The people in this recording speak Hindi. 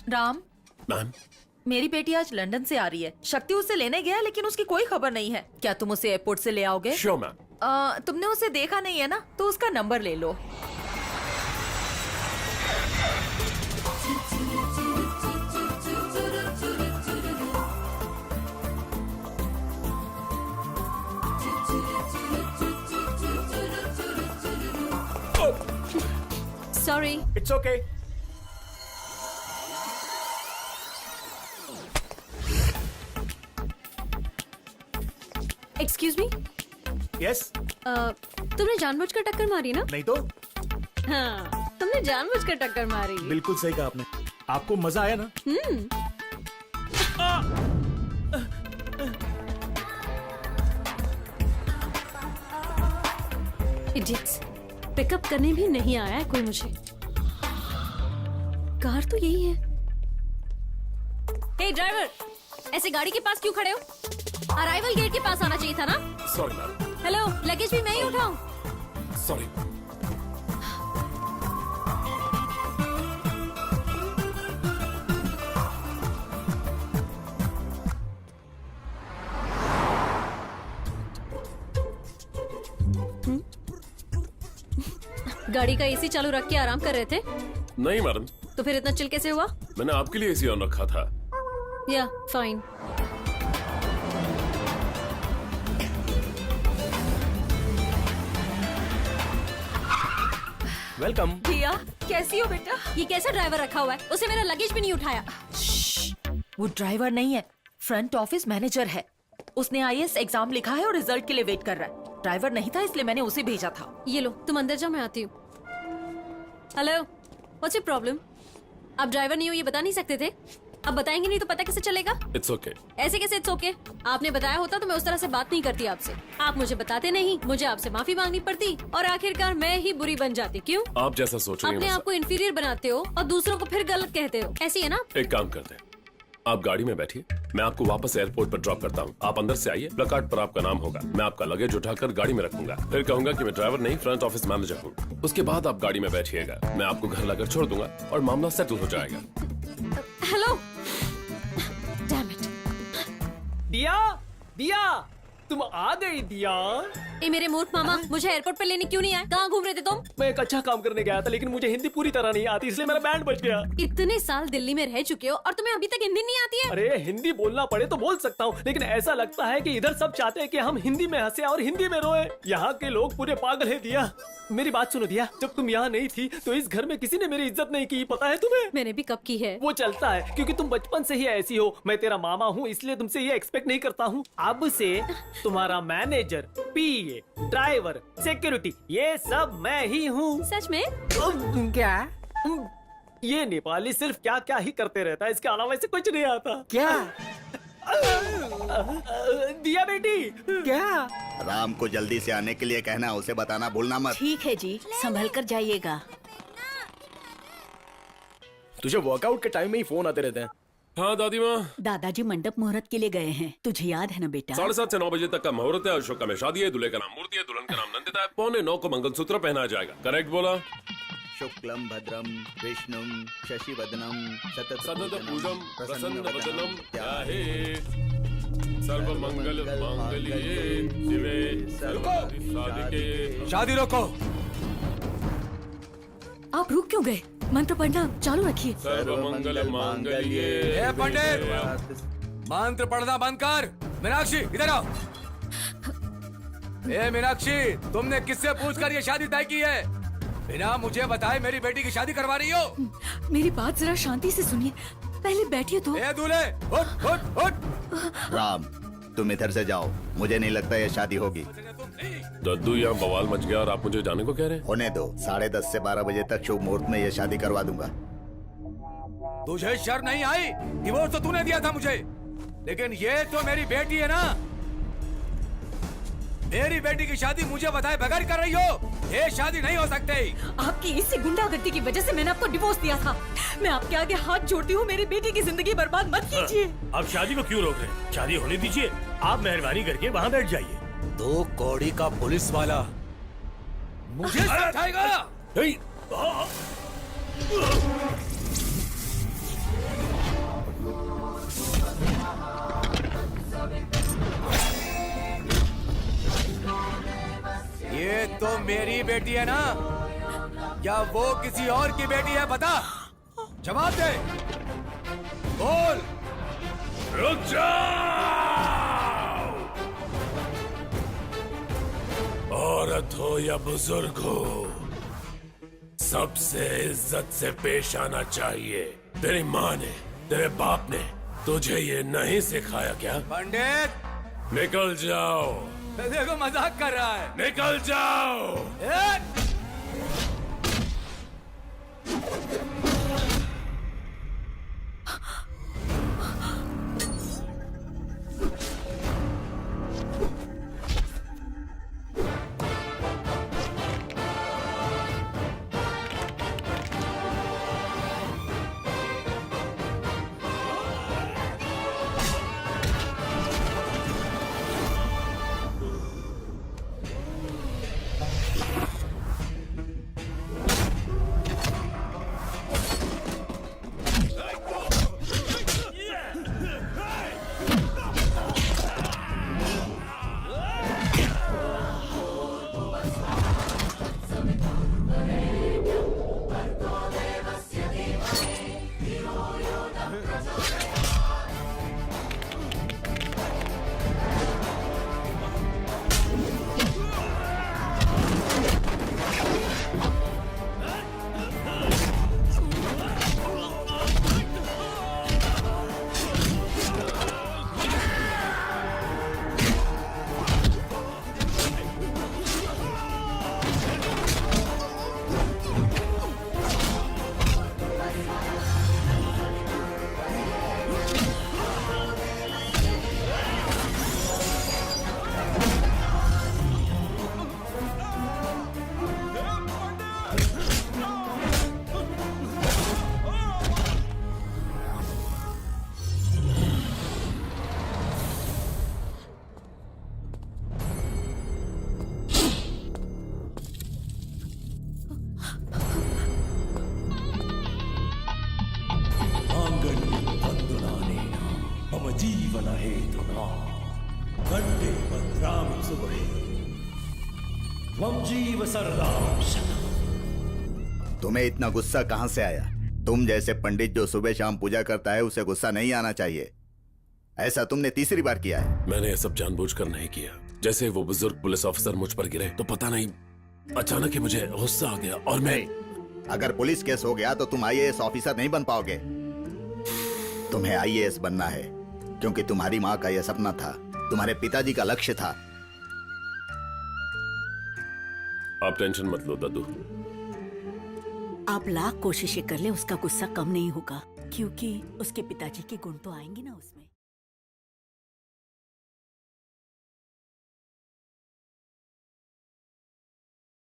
राम, मैम, मेरी बेटी आज लंदन से आ रही है। शक्ति उसे लेने गया लेकिन उसकी कोई खबर नहीं है। क्या तुम उसे एयरपोर्ट से ले आओगे? Sure ma'am. तुमने उसे देखा नहीं है ना, तो उसका नंबर ले लो। Sorry. It's okay. Excuse me, yes. तुमने जानबूझकर टक्कर मारी ना? नहीं तो हाँ, तुमने जानबूझकर टक्कर मारी। बिल्कुल सही कहा आपने। आपको मजा आया ना? इडियट्स, पिकअप करने भी नहीं आया है कोई मुझे। कार तो यही है। हे ड्राइवर, ऐसे गाड़ी के पास क्यों खड़े हो? अराइवल गेट के पास आना चाहिए था ना? Sorry ma'am. हेलो, लगेज भी मैं ही उठाऊं? सॉरी। गाड़ी का एसी चालू रख के आराम कर रहे थे, नहीं मैडम, तो फिर इतना चिल कैसे हुआ? मैंने आपके लिए एसी ऑन रखा था। या फाइन। वेलकम। प्रिया, कैसी हो बेटा? ये कैसा ड्राइवर रखा हुआ है? उसे मेरा लगेज भी नहीं उठाया। वो ड्राइवर नहीं है, फ्रंट ऑफिस मैनेजर है। उसने आईएएस एग्जाम लिखा है और रिजल्ट के लिए वेट कर रहा है। ड्राइवर नहीं था इसलिए मैंने उसे भेजा था। ये लो, तुम अंदर जाओ, मैं आती हूँ। Hello, what's your problem? आप ड्राइवर नहीं हो ये बता नहीं सकते थे? अब बताएंगे नहीं तो पता कैसे चलेगा? It's okay. ऐसे कैसे इट्स ओके? आपने बताया होता तो मैं उस तरह से बात नहीं करती आपसे। आप मुझे बताते नहीं, मुझे आपसे माफी मांगनी पड़ती और आखिरकार मैं ही बुरी बन जाती। क्यों? आप जैसा सोच रही हैं अपने वैसा। आप को इंफीरियर बनाते हो और दूसरों को फिर गलत कहते हो। ऐसी है ना? एक काम करते हैं, आप गाड़ी में बैठिए, मैं आपको वापस एयरपोर्ट पर ड्रॉप करता हूँ। आप अंदर से आइए, प्लेकार्ड पर आपका नाम होगा। मैं आपका लगेज उठाकर गाड़ी में रखूंगा, फिर कहूंगा कि मैं ड्राइवर नहीं फ्रंट ऑफिस मैनेजर हूँ। उसके बाद आप गाड़ी में बैठिएगा, मैं आपको घर लाकर छोड़ दूंगा और मामला सेटल हो जाएगा। Hello, damn it. दिया, दिया, तुम आ गई दिया। ए मेरे मूर्ख मामा, मुझे एयरपोर्ट पे लेने क्यों नहीं आए? कहाँ घूम रहे थे तुम? मैं एक अच्छा काम करने गया था, लेकिन मुझे हिंदी पूरी तरह नहीं आती, इसलिए मेरा बैंड बच गया। इतने साल दिल्ली में रह चुके हो और तुम्हें अभी तक हिंदी नहीं आती है? अरे हिंदी बोलना पड़े तो बोल सकता हूँ, लेकिन ऐसा लगता है कि इधर सब चाहते हैं कि हम हिंदी में हंसे और हिंदी में रोए। यहाँ के लोग पूरे पागल है दिया। मेरी बात सुनो दिया, जब तुम यहाँ नहीं थी तो इस घर में किसी ने मेरी इज्जत नहीं की, पता है तुम्हें? मैंने भी कब की है। वो चलता है क्योंकि तुम बचपन से ही ऐसी हो। मैं तेरा मामा हूँ, इसलिए तुमसे ये एक्सपेक्ट नहीं करता हूँ। अब से तुम्हारा मैनेजर, पीए, ड्राइवर, सिक्योरिटी, ये सब मैं ही हूँ। सच में? क्या? ये नेपाली सिर्फ क्या क्या ही करते रहता है, इसके अलावा इसे कुछ नहीं आता। क्या? दिया बेटी, क्या? राम को जल्दी से आने के लिए कहना, उसे बताना भूलना मत। ठीक है जी, संभल कर जाइएगा। तुझे वर्कआउट के टाइम में ही फोन आते रहते हैं। हाँ दादी माँ, दादाजी मंडप मुहूर्त के लिए गए हैं, तुझे याद है ना बेटा? 7:30 से 9 बजे तक का मुहूर्त है। अशोक का में शादी है, दूल्हे का नाम मूर्ति है, दुल्हन का नाम नंदिता है। 8:45 को मंगलसूत्र पहनाया जाएगा। करेक्ट बोला? शुक्लम भद्रम विष्णुम शशिवदनम सतत सतत पूजम प्रसन्न वदनम ध्याये सर्व मंगल मांगल्ये शिवे सर्वार्थ साधिके। शादी रोको। आप रुक क्यों गए? मंत्र पढ़ना चालू रखिए। सर्व मंगल मांगल्ये। ए पंडित, मंत्र पढ़ना बंद कर। मीनाक्षी इधर आओ। ए मीनाक्षी, तुमने किससे पूछकर ये शादी तय की है? बिना मुझे बताए मेरी बेटी की शादी करवा रही हो? मेरी बात जरा शांति से सुनिए, पहले बैठिए तो। ए दूल्हे, उठ उठ उठ। राम, तुम इधर से जाओ, मुझे नहीं लगता ये शादी होगी। दद्दू, यहाँ बवाल मच गया और आप मुझे जाने को कह रहे हैं? होने दो, 10:30 से 12 बजे तक शुभ मुहूर्त में ये शादी करवा दूंगा। तुझे शर्म नहीं आई? डिवोर्स तो तूने दिया था मुझे, लेकिन ये तो मेरी बेटी है ना। मेरी बेटी की शादी मुझे बताए बगैर कर रही हो? ये शादी नहीं हो सकती। आपकी इसी गुंडागर्दी की वजह से मैंने आपको डिवोर्स दिया था। मैं आपके आगे हाथ जोड़ती हूँ, मेरी बेटी की जिंदगी बर्बाद मत कीजिए। अब शादी को क्यों रोक रहे हैं? शादी होने दीजिए। आप मेहरबानी करके वहाँ बैठ जाइए। 2 कौड़ी का पुलिस वाला मुझे समझाएगा? मेरी बेटी है ना, या वो किसी और की बेटी है? बता, जवाब दे, बोल। रुक जाओ। औरत हो या बुजुर्ग हो, सबसे इज्जत से पेश आना चाहिए। तेरी माँ ने, तेरे बाप ने तुझे ये नहीं सिखाया क्या? पंडित, निकल जाओ। देखो मजाक कर रहा है। निकल जाओ। जीवन हेतुना कंठे भद्रामि सुबहे त्वं जीव सरदां शतम्। तुम्हें इतना गुस्सा कहाँ से आया? तुम जैसे पंडित जो सुबह शाम पूजा करता है उसे गुस्सा नहीं आना चाहिए। ऐसा तुमने तीसरी बार किया है। मैंने ये सब जानबूझकर नहीं किया। जैसे वो बुजुर्ग पुलिस ऑफिसर मुझ पर गिरे तो पता नहीं अचानक ही मुझे गुस्सा आ गया और मैं अगर पुलिस केस हो गया तो तुम आईएएस ऑफिसर नहीं बन पाओगे। तुम्हें आईएएस बनना है क्योंकि तुम्हारी माँ का यह सपना था, तुम्हारे पिताजी का लक्ष्य था। आप टेंशन मत लो दादू। आप लाख कोशिशें कर ले, उसका गुस्सा कम नहीं होगा क्योंकि उसके पिताजी के गुण तो आएंगे ना उसमें।